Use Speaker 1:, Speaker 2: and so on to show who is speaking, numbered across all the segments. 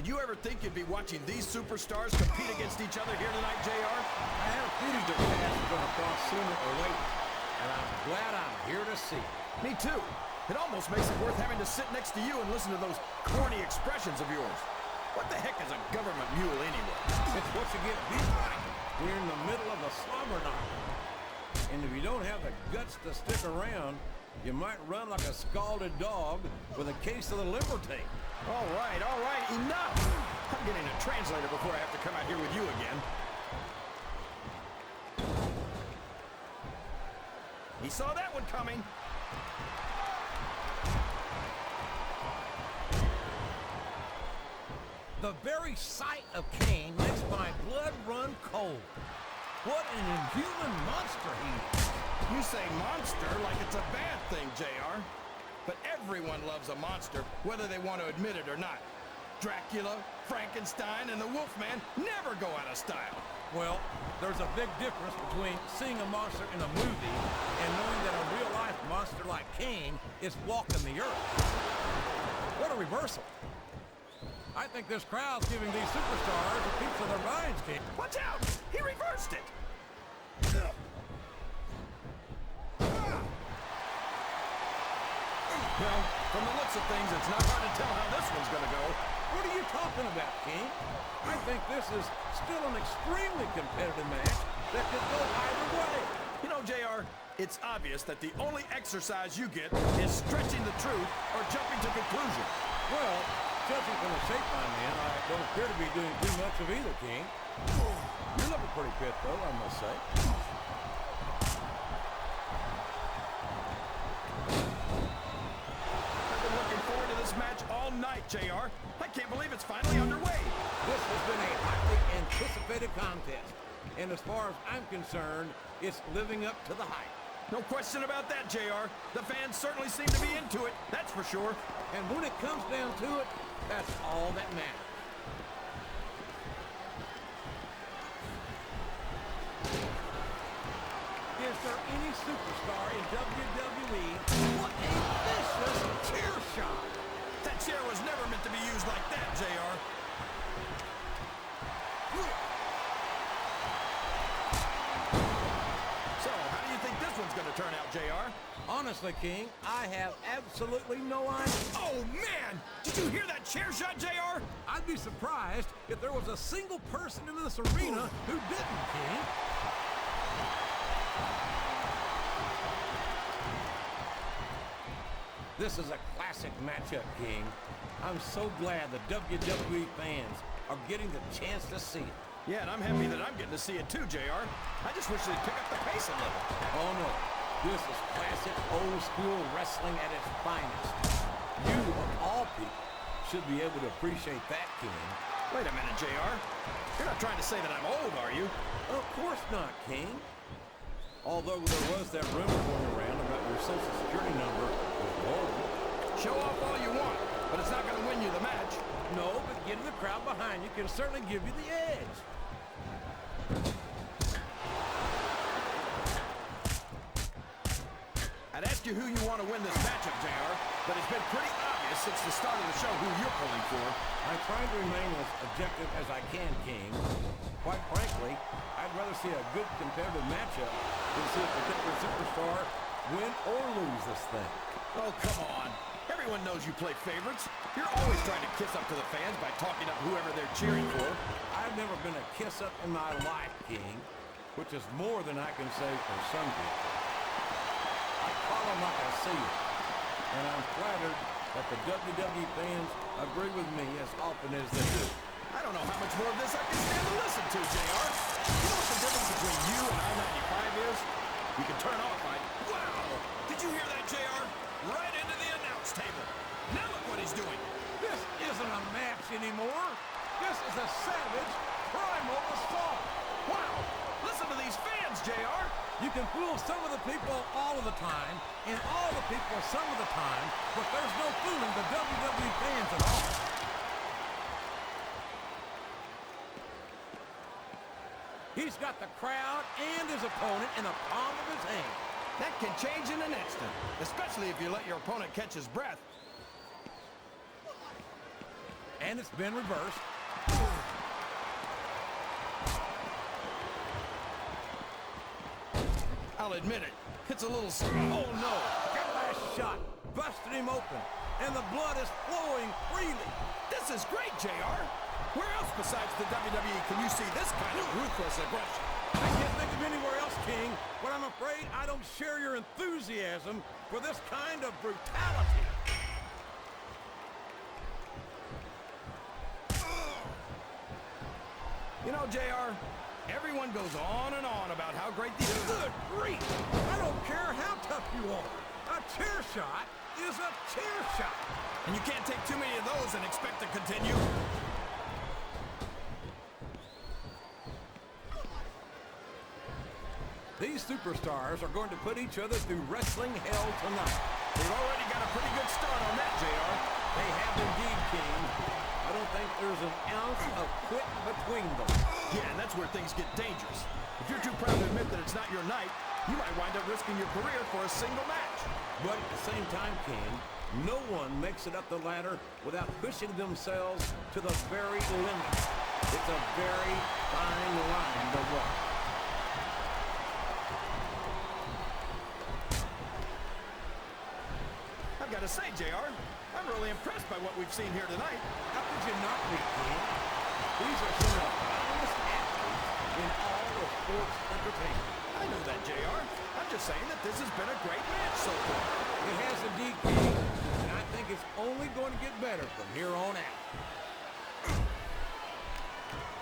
Speaker 1: Did you ever think you'd be watching these superstars compete against each other here tonight, JR?
Speaker 2: I had a feeling their paths were going to cross sooner or later, and I'm glad I'm here to see it.
Speaker 1: Me too. It almost makes it worth having to sit next to you and listen to those corny expressions of yours. What the heck is a government mule anyway?
Speaker 2: It's what you get beat by. We're in the middle of a slobber knock. And if you don't have the guts to stick around, you might run like a scalded dog with a case of the liver tape.
Speaker 1: All right, enough! I'm getting a translator before I have to come out here with you again. He saw that one coming.
Speaker 2: The very sight of Kane makes my blood run cold. What an inhuman monster he is.
Speaker 1: You say monster like it's a bad thing, JR. But everyone loves a monster, whether they want to admit it or not. Dracula, Frankenstein, and the Wolfman never go out of style.
Speaker 2: Well, there's a big difference between seeing a monster in a movie and knowing that a real-life monster like Kane is walking the earth. What a reversal. I think this crowd's giving these superstars a piece of their minds, King.
Speaker 1: Watch out! He reversed it! Well, from the looks of things, it's not hard to tell how this one's gonna go.
Speaker 2: What are you talking about, King? I think this is still an extremely competitive match that could go either way.
Speaker 1: You know, JR, it's obvious that the only exercise you get is stretching the truth or jumping to conclusions.
Speaker 2: Well, judging from the shape I'm in, I don't appear to be doing too much of either, King. You're looking pretty fit, though, I must say.
Speaker 1: Match all night, JR. I can't believe it's finally underway.
Speaker 2: This has been a highly anticipated contest, and as far as I'm concerned, it's living up to the hype.
Speaker 1: No question about that, JR. The fans certainly seem to be into it, that's for sure.
Speaker 2: And when it comes down to it, that's all that matters. Is there any superstar in WWE? What a vicious chair shot!
Speaker 1: That chair was never meant to be used like that, JR. So, how do you think this one's going to turn out, JR?
Speaker 2: Honestly, King, I have absolutely no idea.
Speaker 1: Oh, man! Did you hear that chair shot, JR?
Speaker 2: I'd be surprised if there was a single person in this arena who didn't, King. This is a classic matchup, King. I'm so glad the WWE fans are getting the chance to see it.
Speaker 1: Yeah, and I'm happy that I'm getting to see it too, JR. I just wish they'd pick up the pace a little.
Speaker 2: Oh, no. This is classic old-school wrestling at its finest. You, of all people, should be able to appreciate that, King.
Speaker 1: Wait a minute, JR. You're not trying to say that I'm old, are you?
Speaker 2: Of course not, King. Although there was that rumor going around about your Social Security number was old.
Speaker 1: Show off all you want, but it's not going to win you the match.
Speaker 2: No, but getting the crowd behind you can certainly give you the edge.
Speaker 1: I'd ask you who you want to win this matchup, JR, but it's been pretty obvious since the start of the show who you're pulling for.
Speaker 2: I'm trying to remain as objective as I can, King. Quite frankly, I'd rather see a good competitive matchup than see a particular superstar win or lose this thing.
Speaker 1: Oh, come on. Everyone knows you play favorites. You're always trying to kiss up to the fans by talking up whoever they're cheering for.
Speaker 2: I've never been a kiss-up in my life, King, which is more than I can say for some people. I call them like I see it, and I'm flattered that the WWE fans agree with me as often as they do.
Speaker 1: I don't know how much more of this I can stand to listen to, JR. You know what the difference between you and I-95 is? You can turn off my... Wow! Did you hear that, JR? Right into the announce table. Now look what he's doing.
Speaker 2: This isn't a match anymore. This is a savage, primal assault.
Speaker 1: Wow! Listen to these fans, JR.
Speaker 2: You can fool some of the people all of the time, and all the people some of the time, but there's no fooling the WWE fans at all. He's got the crowd and his opponent in the palm of his hand.
Speaker 1: That can change in an instant, especially if you let your opponent catch his breath.
Speaker 2: and it's been reversed.
Speaker 1: I'll admit it. It's a little... Oh, no.
Speaker 2: Last shot busted him open, and the blood is flowing freely.
Speaker 1: This is great, JR. Where else besides the WWE can you see this kind of ruthless aggression?
Speaker 2: I can't think of anywhere else, King, but I'm afraid I don't share your enthusiasm for this kind of brutality.
Speaker 1: You know, JR, everyone goes on and on about how great these...
Speaker 2: Good grief! I don't care how tough you are. A chair shot is a chair shot.
Speaker 1: And you can't take too many of those and expect to continue.
Speaker 2: These superstars are going to put each other through wrestling hell tonight.
Speaker 1: They've already got a pretty good start on that, JR.
Speaker 2: They have indeed, King. I don't think there's an ounce of quit between them.
Speaker 1: Yeah, and that's where things get dangerous. If you're too proud to admit that it's not your night, you might wind up risking your career for a single match.
Speaker 2: But at the same time, King, no one makes it up the ladder without pushing themselves to the very limit. It's a very fine line to walk.
Speaker 1: I've got to say, JR, I'm really impressed by what we've seen here tonight.
Speaker 2: How could you not be, King? These are some of the finest athletes in all of sports entertainment.
Speaker 1: I know that, JR. I'm just saying that this has been a great match so far.
Speaker 2: It has indeed, King, and I think it's only going to get better from here on out.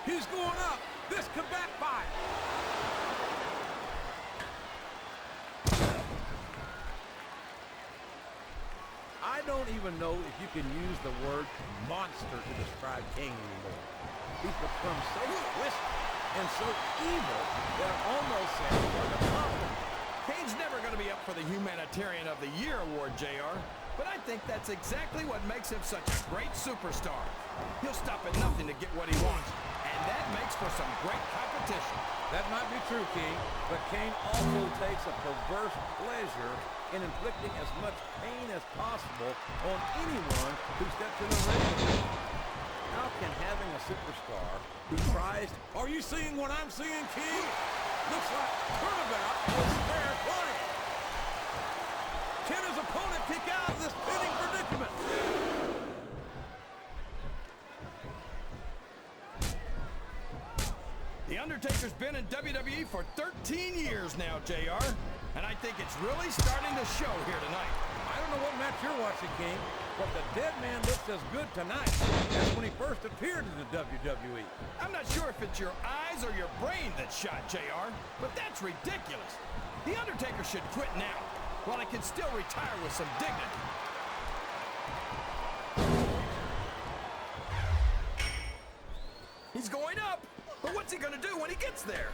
Speaker 2: He's going up. This could backfire. I don't even know if you can use the word monster to describe Kane anymore. He's become so twisted and so evil that it almost sounds like a compliment.
Speaker 1: Kane's never going to be up for the Humanitarian of the Year award, JR, but I think that's exactly what makes him such a great superstar. He'll stop at nothing to get what he wants, and that makes for some great competition.
Speaker 2: That might be true, King, but Kane also takes a perverse pleasure in inflicting as much pain as possible on anyone who steps in the ring. How can having a superstar who tries... Are you seeing what I'm seeing, King? Looks like turnabout is fair play. Can his opponent kick out of this pinning predicament?
Speaker 1: The Undertaker's been in WWE for 13 years now, JR, and I think it's really starting to show here tonight.
Speaker 2: I don't know what match you're watching, King, but the dead man looks as good tonight as when he first appeared in the WWE.
Speaker 1: I'm not sure if it's your eyes or your brain that shot, JR, but that's ridiculous. The Undertaker should quit now, while he can still retire with some dignity. He's going up, but what's he going to do when he gets there?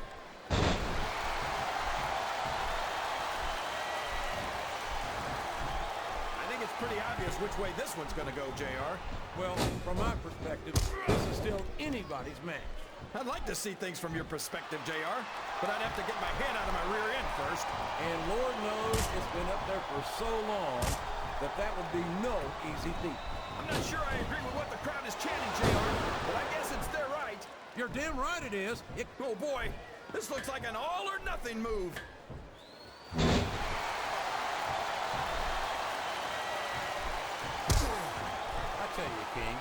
Speaker 1: I think it's pretty obvious which way this one's going to go, JR.
Speaker 2: Well, from my perspective, this is still anybody's match.
Speaker 1: I'd like to see things from your perspective, JR, but I'd have to get my head out of my rear end first.
Speaker 2: And Lord knows it's been up there for so long that that would be no easy feat.
Speaker 1: I'm not sure I agree with what the crowd is chanting, JR, but I guess it's their right.
Speaker 2: You're damn right it is.
Speaker 1: Oh boy, this looks like an all-or-nothing move.
Speaker 2: I tell you, King,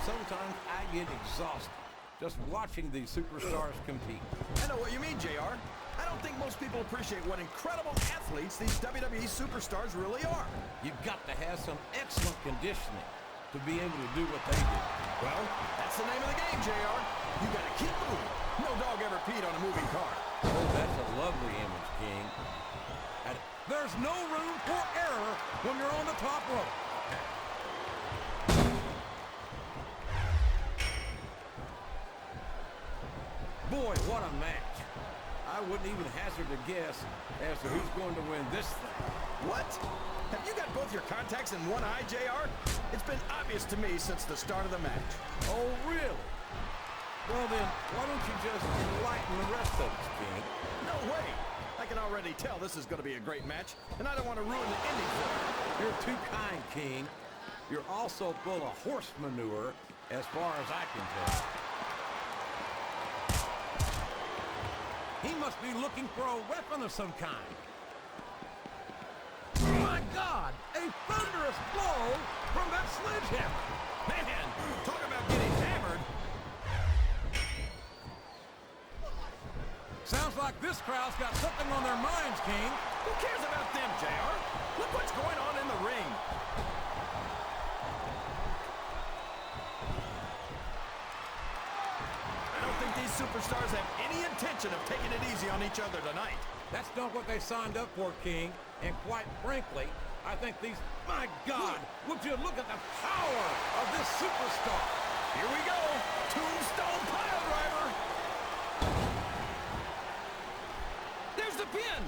Speaker 2: sometimes I get exhausted just watching these superstars compete.
Speaker 1: I know what you mean, JR. I don't think most people appreciate what incredible athletes these WWE superstars really are.
Speaker 2: You've got to have some excellent conditioning to be able to do what they do.
Speaker 1: Well, that's the name of the game, JR. You gotta keep moving. No dog ever peed on a moving car.
Speaker 2: Oh, that's a lovely image, King. And there's no room for error when you're on the top rope. Boy, what a match. I wouldn't even hazard a guess as to who's going to win this thing.
Speaker 1: What? Have you got both your contacts in one eye, JR? It's been obvious to me since the start of the match.
Speaker 2: Oh, really? Well then, why don't you just enlighten the rest of us, King?
Speaker 1: No way! I can already tell this is going to be a great match, and I don't want to ruin the ending for you.
Speaker 2: You're too kind, King. You're also full of horse manure as far as I can tell. He must be looking for a weapon of some kind. My God! A thunderous blow from that sledgehammer!
Speaker 1: Man, talk about getting hammered.
Speaker 2: Sounds like this crowd's got something on their minds, King.
Speaker 1: Who cares about them, JR? Look what's going on in the ring. I don't think these superstars have any intention of taking it easy on each other tonight.
Speaker 2: That's not what they signed up for, King. And quite frankly, I think these... My God! Would you look at the power of this superstar?
Speaker 1: Here we go. Tombstone pile driver. There's the pin.